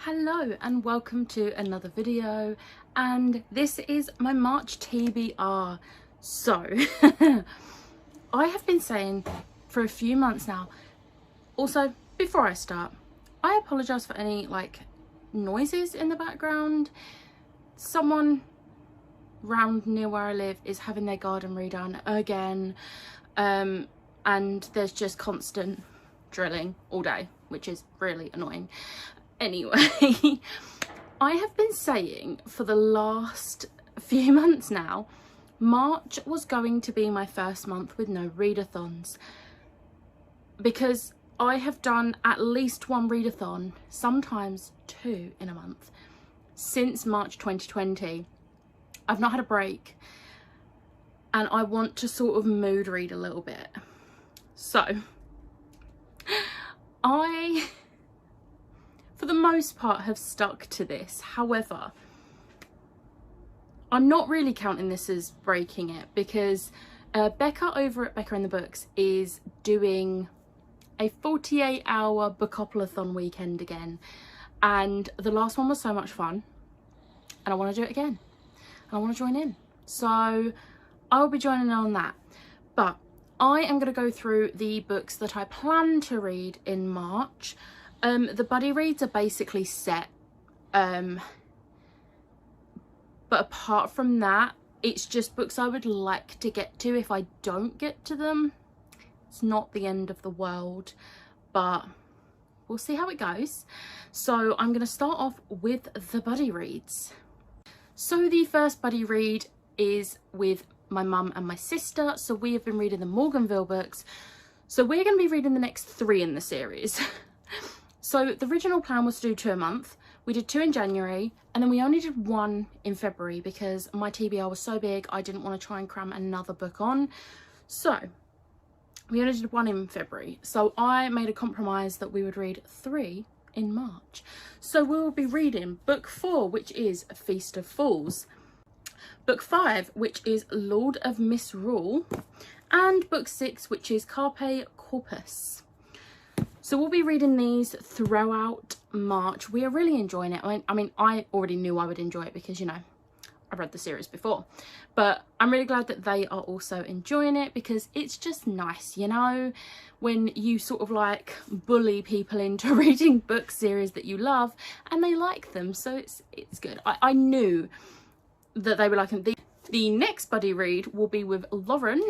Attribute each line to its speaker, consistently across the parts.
Speaker 1: Hello and welcome to another video, and this is my March TBR. So I have been saying for a few months now, also before I start, I apologize for any noises in the background. Someone round near where I live is having their garden redone again, and there's just constant drilling all day, which is really annoying. Anyway, I have been saying for the last few months now, March was going to be my first month with no readathons, because I have done at least one readathon, sometimes two in a month, since March 2020. I've not had a break, and I want to sort of mood read a little bit. So I, for the most part, have stuck to this. However, I'm not really counting this as breaking it, because Becca over at Becca in the Books is doing a 48-hour Bookopoly-thon weekend again, and the last one was so much fun and I want to do it again and I want to join in, so I will be joining in on that. But I am going to go through the books that I plan to read in March. The buddy reads are basically set, but apart from that, it's just books I would like to get to. If I don't get to them, it's not the end of the world, but we'll see how it goes. So I'm going to start off with the buddy reads. So the first buddy read is with my mum and my sister. So we have been reading the Morganville books. So we're going to be reading the next 3 in the series. So the original plan was to do 2 a month. We did 2 in January, and then we only did 1 in February because my TBR was so big I didn't want to try and cram another book on. So we only did 1 in February. So I made a compromise that we would read 3 in March. So we will be reading book 4, which is Feast of Fools, book 5, which is Lord of Misrule, and book 6, which is Carpe Corpus. So we'll be reading these throughout March. We are really enjoying it. I mean, I already knew I would enjoy it because, you know, I read the series before. But I'm really glad that they are also enjoying it, because it's just nice, you know, when you sort of like bully people into reading book series that you love and they like them. So it's good. I knew that they were liking them. The next buddy read will be with Lauren,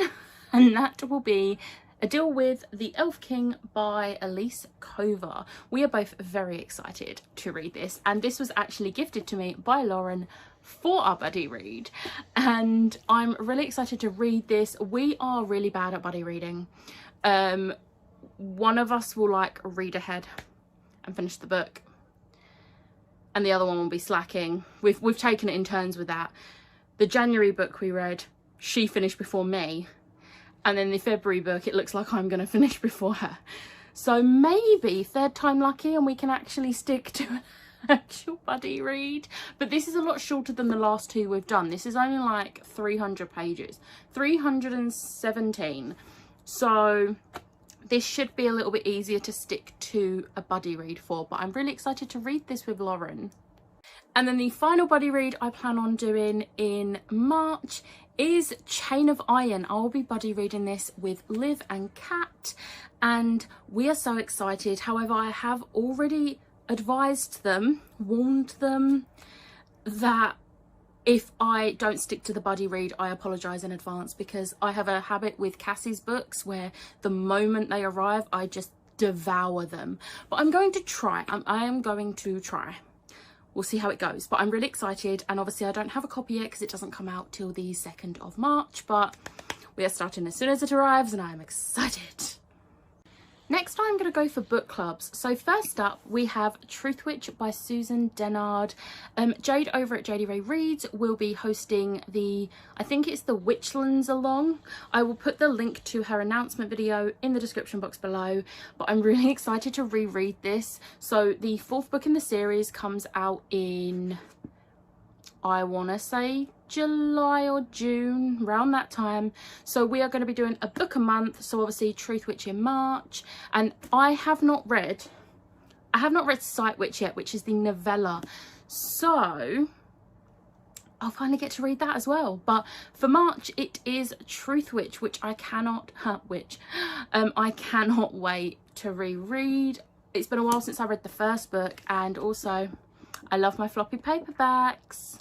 Speaker 1: and that will be A Deal with the Elf King by Elise Cover. We are both very excited to read this, and this was actually gifted to me by Lauren for our buddy read, and I'm really excited to read this. We are really bad at buddy reading. One of us will like read ahead and finish the book, and the other one will be slacking. We've taken it in turns with that. The January book we read, she finished before me, and then the February book, it looks like I'm going to finish before her. So maybe 3rd time lucky and we can actually stick to an actual buddy read. But this is a lot shorter than the last 2 we've done. This is only like 300 pages, 317. So this should be a little bit easier to stick to a buddy read for. But I'm really excited to read this with Lauren. And then the final buddy read I plan on doing in March is Chain of Iron. I will be buddy reading this with Liv and Kat, and we are so excited. However, I have already advised them, warned them, that if I don't stick to the buddy read, I apologise in advance, because I have a habit with Cassie's books where the moment they arrive, I just devour them. But I'm going to try. I am going to try. We'll see how it goes, but I'm really excited, and obviously I don't have a copy yet because it doesn't come out till the 2nd of March, but we are starting as soon as it arrives and I'm excited. Next, I'm going to go for book clubs. So first up, we have Truthwitch by Susan Dennard. Jade over at JD Ray Reads will be hosting the, I think it's the Witchlands along. I will put the link to her announcement video in the description box below, but I'm really excited to reread this. So the 4th book in the series comes out in, I want to say July or June, around that time. So we are going to be doing a book a month. So obviously Truthwitch in March, and I have not read I have not read Sight Witch yet, which is the novella, so I'll finally get to read that as well. But for March it is Truth Witch, which I cannot I cannot wait to reread. It's been a while since I read the first book, and also I love my floppy paperbacks.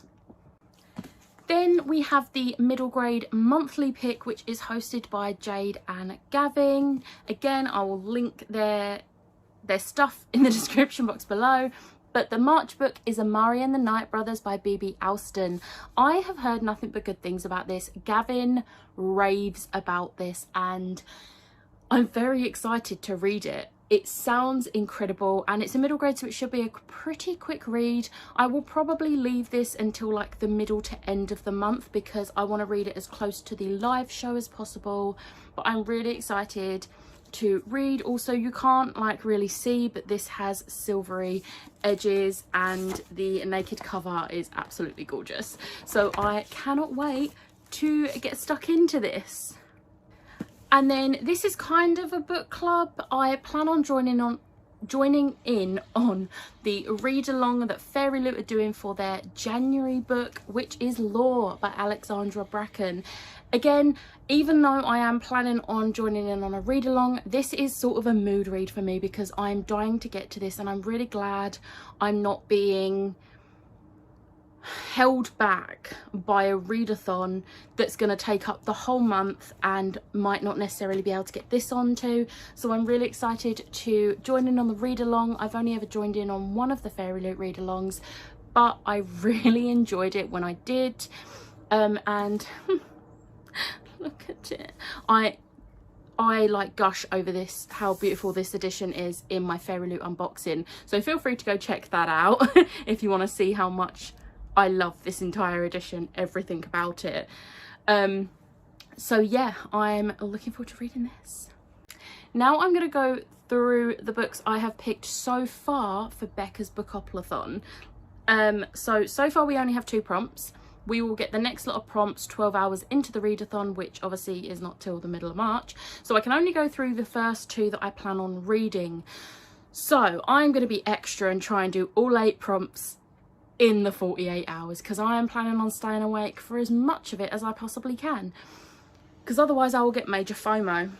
Speaker 1: Then we have the middle grade monthly pick, which is hosted by Jade and Gavin. Again, I will link their stuff in the description box below. But the March book is Amari and the Night Brothers by B.B. Alston. I have heard nothing but good things about this. Gavin raves about this, and I'm very excited to read it. It sounds incredible, and it's a middle grade, so it should be a pretty quick read. I will probably leave this until like the middle to end of the month because I want to read it as close to the live show as possible. But I'm really excited to read. Also, you can't like really see, but this has silvery edges and the naked cover is absolutely gorgeous. So I cannot wait to get stuck into this. And then this is kind of a book club. I plan on joining in on the read along that Fairy Loot are doing for their January book, which is Lore by Alexandra Bracken. Again, even though I am planning on joining in on a read along, this is sort of a mood read for me because I'm dying to get to this, and I'm really glad I'm not being held back by a readathon that's going to take up the whole month and might not necessarily be able to get this onto. So I'm really excited to join in on the read along. I've only ever joined in on one of the Fairy Loot read alongs, but I really enjoyed it when I did. And look at it. I like gush over this, how beautiful this edition is in my Fairy Loot unboxing. So feel free to go check that out if you want to see how much I love this entire edition, everything about it. So yeah, I'm looking forward to reading this. Now I'm going to go through the books I have picked so far for Becca's Bookoplathon. So far we only have 2 prompts. We will get the next lot of prompts 12 hours into the readathon, which obviously is not till the middle of March. So I can only go through the first 2 that I plan on reading. So I'm going to be extra and try and do all 8 prompts in the 48 hours because I am planning on staying awake for as much of it as I possibly can, because otherwise I will get major FOMO.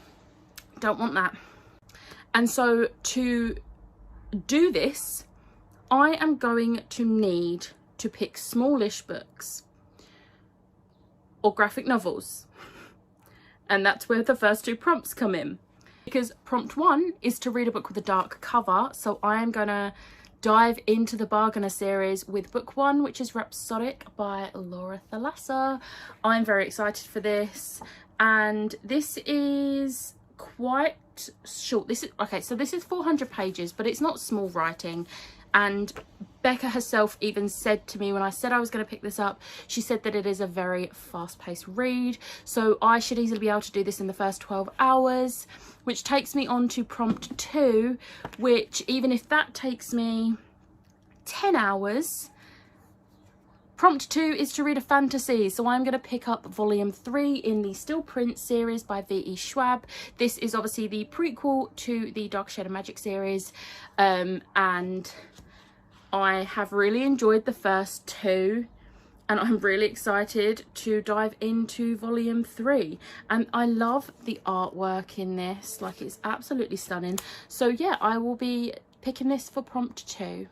Speaker 1: Don't want that. And so to do this, I am going to need to pick smallish books or graphic novels, and that's where the first 2 prompts come in, because prompt 1 is to read a book with a dark cover. So I am gonna dive into the Bargainer series with book 1, which is Rhapsodic by Laura Thalassa. I'm very excited for this, and this is quite short. This is 400 pages, but it's not small writing. And Becca herself even said to me when I said I was going to pick this up, she said that it is a very fast-paced read, so I should easily be able to do this in the first 12 hours, which takes me on to prompt 2, which, even if that takes me 10 hours, prompt 2 is to read a fantasy. So I'm going to pick up volume 3 in the Still Prince series by V.E. Schwab. This is obviously the prequel to the Dark Shade of Magic series, and I have really enjoyed the first 2, and I'm really excited to dive into volume 3. And I love the artwork in this, like it's absolutely stunning. So yeah, I will be picking this for prompt 2.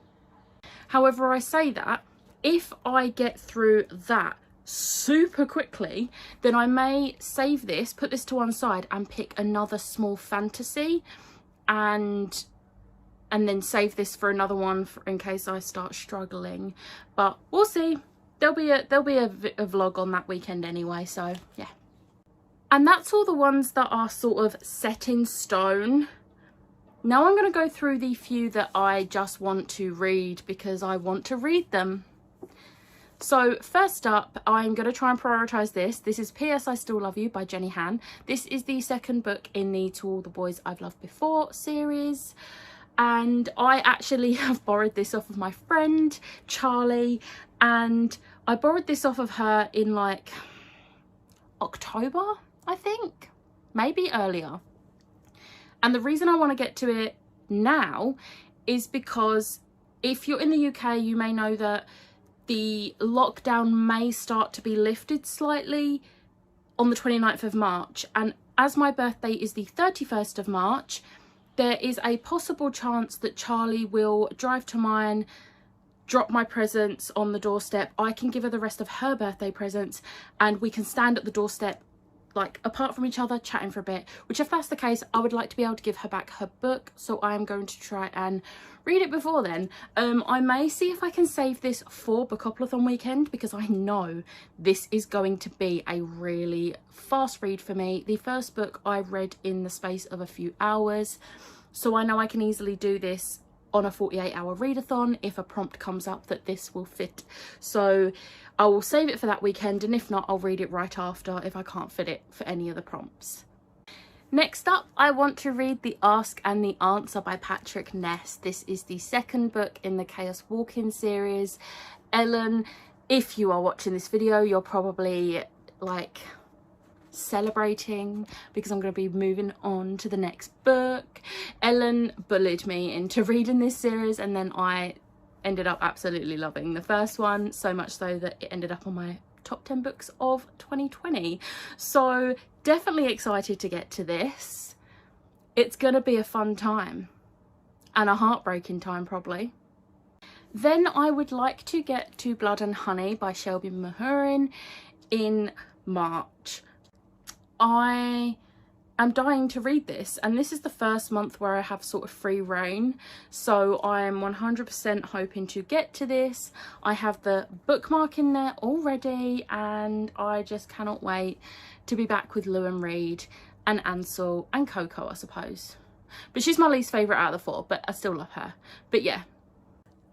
Speaker 1: However, I say that if I get through that super quickly, then I may save this, put this to one side and pick another small fantasy, and then save this for another one in case I start struggling. But we'll see. There'll be a vlog on that weekend anyway, so yeah. And that's all the ones that are sort of set in stone. Now I'm going to go through the few that I just want to read because I want to read them. So first up, I'm going to try and prioritise this. This is P.S. I Still Love You by Jenny Han. This is the second book in the To All the Boys I've Loved Before series. And I actually have borrowed this off of my friend Charlie, and I borrowed this off of her in like October, I think, maybe earlier. And the reason I want to get to it now is because if you're in the UK, you may know that the lockdown may start to be lifted slightly on the 29th of March. And as my birthday is the 31st of March, there is a possible chance that Charlie will drive to mine, drop my presents on the doorstep. I can give her the rest of her birthday presents and we can stand at the doorstep, like apart from each other, chatting for a bit. Which if that's the case, I would like to be able to give her back her book, so I am going to try and read it before then. I may see if I can save this for Bookopolis weekend, because I know this is going to be a really fast read for me. The first book I read in the space of a few hours, so I know I can easily do this on a 48-hour readathon if a prompt comes up that this will fit. So I will save it for that weekend, and if not, I'll read it right after if I can't fit it for any of the prompts. Next up, I want to read The Ask and the Answer by Patrick Ness. This is the second book in the Chaos Walk-In series. Ellen, if you are watching this video, you're probably like celebrating because I'm going to be moving on to the next book. Ellen bullied me into reading this series, and then I ended up absolutely loving the first one, so much so that it ended up on my top 10 books of 2020. So definitely excited to get to this. It's gonna be a fun time and a heartbreaking time probably. Then I would like to get to Blood and Honey by Shelby Mahurin in March. I am dying to read this, and this is the first month where I have sort of free reign, so I am 100% hoping to get to this. I have the bookmark in there already, and I just cannot wait to be back with Lou and Reed and Ansel and Coco, I suppose. But she's my least favourite out of the four, but I still love her. But yeah.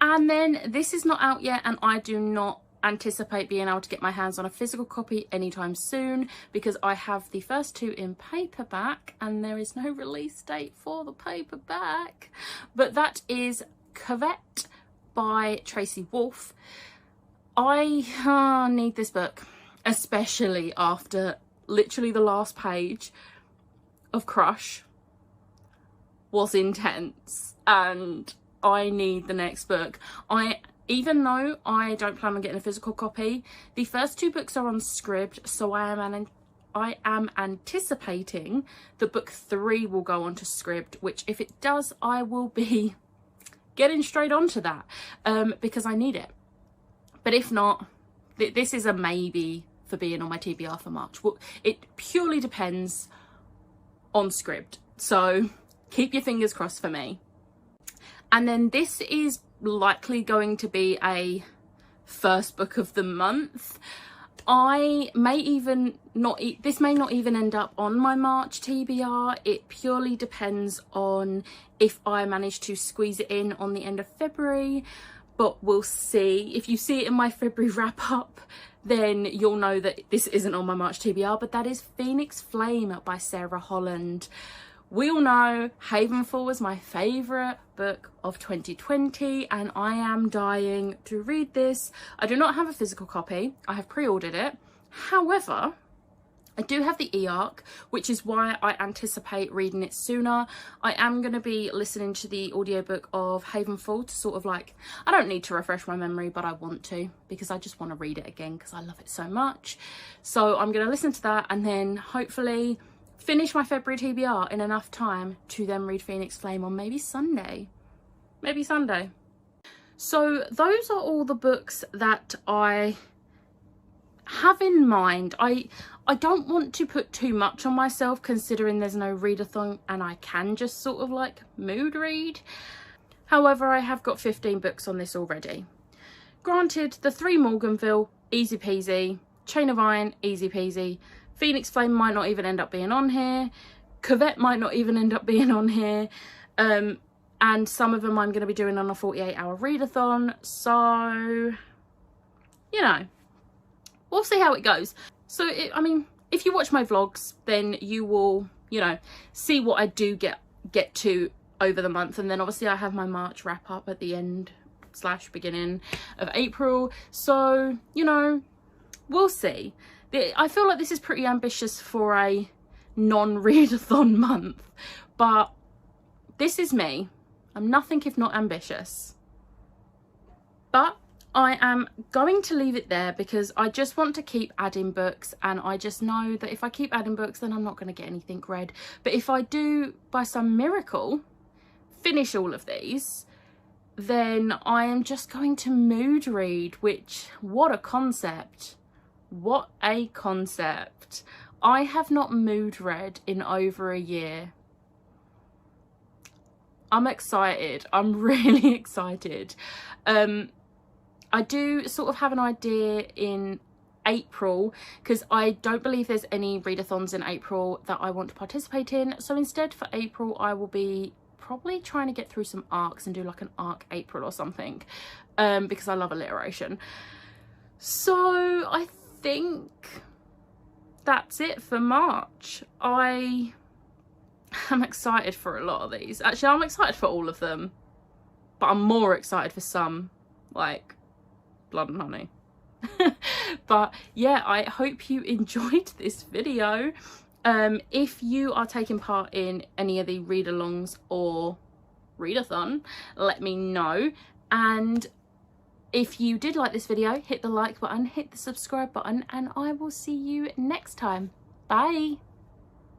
Speaker 1: And then this is not out yet, and I do not anticipate being able to get my hands on a physical copy anytime soon, because I have the first two in paperback and there is no release date for the paperback. But that is Covet by Tracy Wolff. I need this book, especially after literally the last page of Crush was intense, and I need the next book. Even though I don't plan on getting a physical copy, the first two books are on Scribd, so I am anticipating that book 3 will go on to Scribd, which if it does, I will be getting straight onto that, because I need it. But if not, this is a maybe for being on my TBR for March. Well, it purely depends on Scribd, so keep your fingers crossed for me. And then this is likely going to be a first book of the month. I may even not, this may not even end up on my March TBR. It purely depends on if I manage to squeeze it in on the end of February, but we'll see. If you see it in my February wrap up, then you'll know that this isn't on my March TBR, but that is Phoenix Flame by Sarah Holland. We all know Havenfall was my favourite book of 2020, and I am dying to read this. I do not have a physical copy. I have pre-ordered it. However, I do have the e-arc, which is why I anticipate reading it sooner. I am going to be listening to the audiobook of Havenfall to sort of like, I don't need to refresh my memory, but I want to, because I just want to read it again because I love it so much. So I'm going to listen to that and then hopefully finish my February TBR in enough time to then read Phoenix Flame on maybe Sunday. Maybe Sunday. So those are all the books that I have in mind. I don't want to put too much on myself, considering there's no readathon and I can just sort of like mood read. However, I have got 15 books on this already. Granted, the 3 Morganville, easy peasy. Chain of Iron, easy peasy. Phoenix Flame might not even end up being on here. Covet might not even end up being on here. And some of them I'm going to be doing on a 48-hour readathon. So, you know, we'll see how it goes. So, I mean, if you watch my vlogs, then you will, you know, see what I do get to over the month. And then obviously I have my March wrap up at the end / beginning of April. So, you know, we'll see. I feel like this is pretty ambitious for a non-readathon month, but this is me. I'm nothing if not ambitious. But I am going to leave it there because I just want to keep adding books, and I just know that if I keep adding books then I'm not going to get anything read. But if I do, by some miracle, finish all of these, then I am just going to mood read, which, what a concept. What a concept. I have not mood read in over a year. I'm excited. I'm really excited. I do sort of have an idea in April, because I don't believe there's any readathons in April that I want to participate in. So instead for April, I will be probably trying to get through some arcs and do like an arc April or something, because I love alliteration. So I think that's it for March. I am excited for a lot of these. Actually, I'm excited for all of them, but I'm more excited for some, like Blood and Honey. But yeah, I hope you enjoyed this video. If you are taking part in any of the read-alongs or readathon, let me know. And if you did like this video, hit the like button, hit the subscribe button, and I will see you next time. Bye.